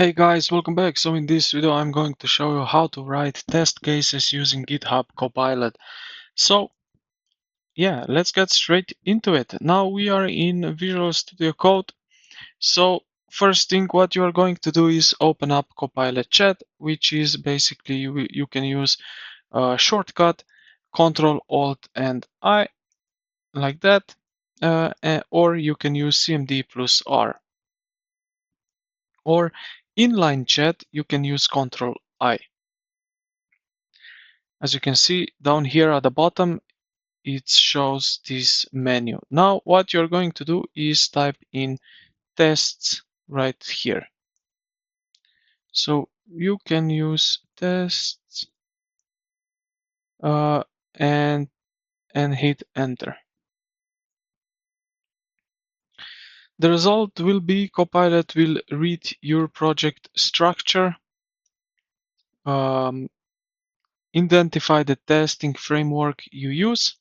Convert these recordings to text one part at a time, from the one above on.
Hey guys, welcome back. So in this video I'm going to show you how to write test cases using GitHub Copilot. So yeah, let's get straight into it. Now we are in Visual Studio Code. So first thing what you are going to do is open up Copilot Chat, which is basically you can use a shortcut Control Alt and I like that, or you can use CMD plus R. Or inline chat, you can use Control I. As you can see down here at the bottom, it shows this menu. Now what you're going to do is type in tests right here. So you can use tests uh, and hit enter. The result will be Copilot will read your project structure, um, identify the testing framework you use,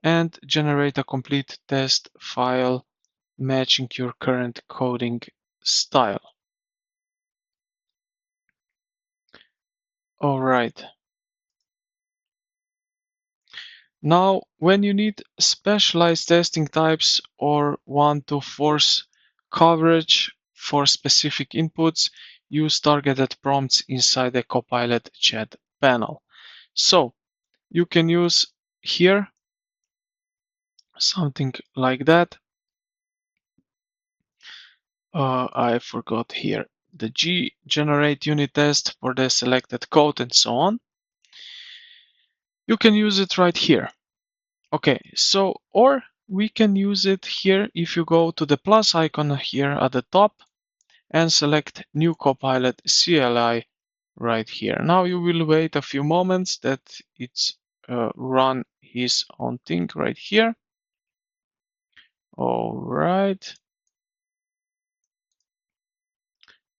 and generate a complete test file matching your current coding style. All right. Now, when you need specialized testing types or want to force coverage for specific inputs, use targeted prompts inside the Copilot chat panel. So you can use here something like that. I forgot here the G generate unit test for the selected code and so on. You can use it right here. Okay, so or we can use it here if you go to the plus icon here at the top and select new Copilot CLI right here. Now you will wait a few moments that it's run his own thing right here. All right.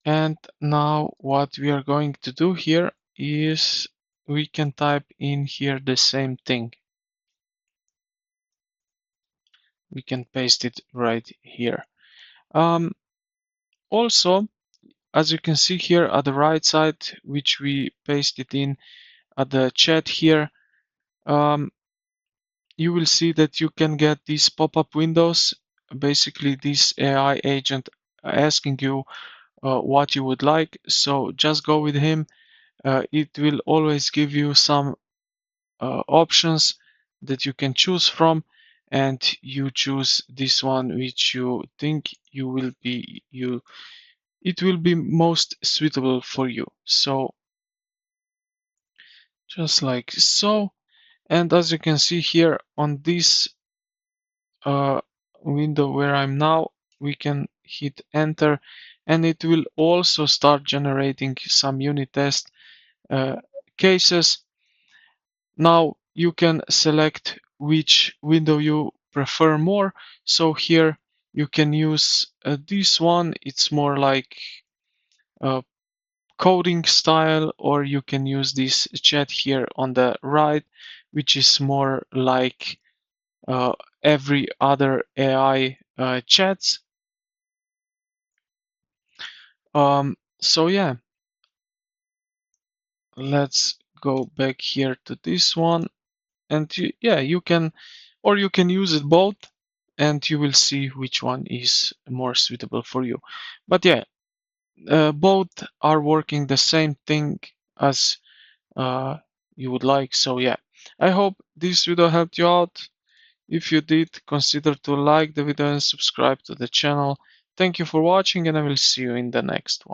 And now what we are going to do here is we can type in here the same thing. We can paste it right here. Also, as you can see here at the right side, which we pasted in at the chat here, you will see that you can get these pop-up windows. Basically, this AI agent asking you what you would like. So just go with him. It will always give you some options that you can choose from, and you choose this one which you think it will be most suitable for you. So just like so. And as you can see here on this window where I'm now, we can hit enter and it will also start generating some unit test cases. Now you can select which window you prefer more. So here you can use this one. It's more like coding style, or you can use this chat here on the right, which is more like every other AI chats. So yeah, let's go back here to this one, and yeah, you can, or you can use it both, and you will see which one is more suitable for you. But yeah, both are working the same thing as uh, you would like. So yeah, I hope this video helped you out. If you did, consider to like the video and subscribe to the channel. Thank you for watching, and I will see you in the next one.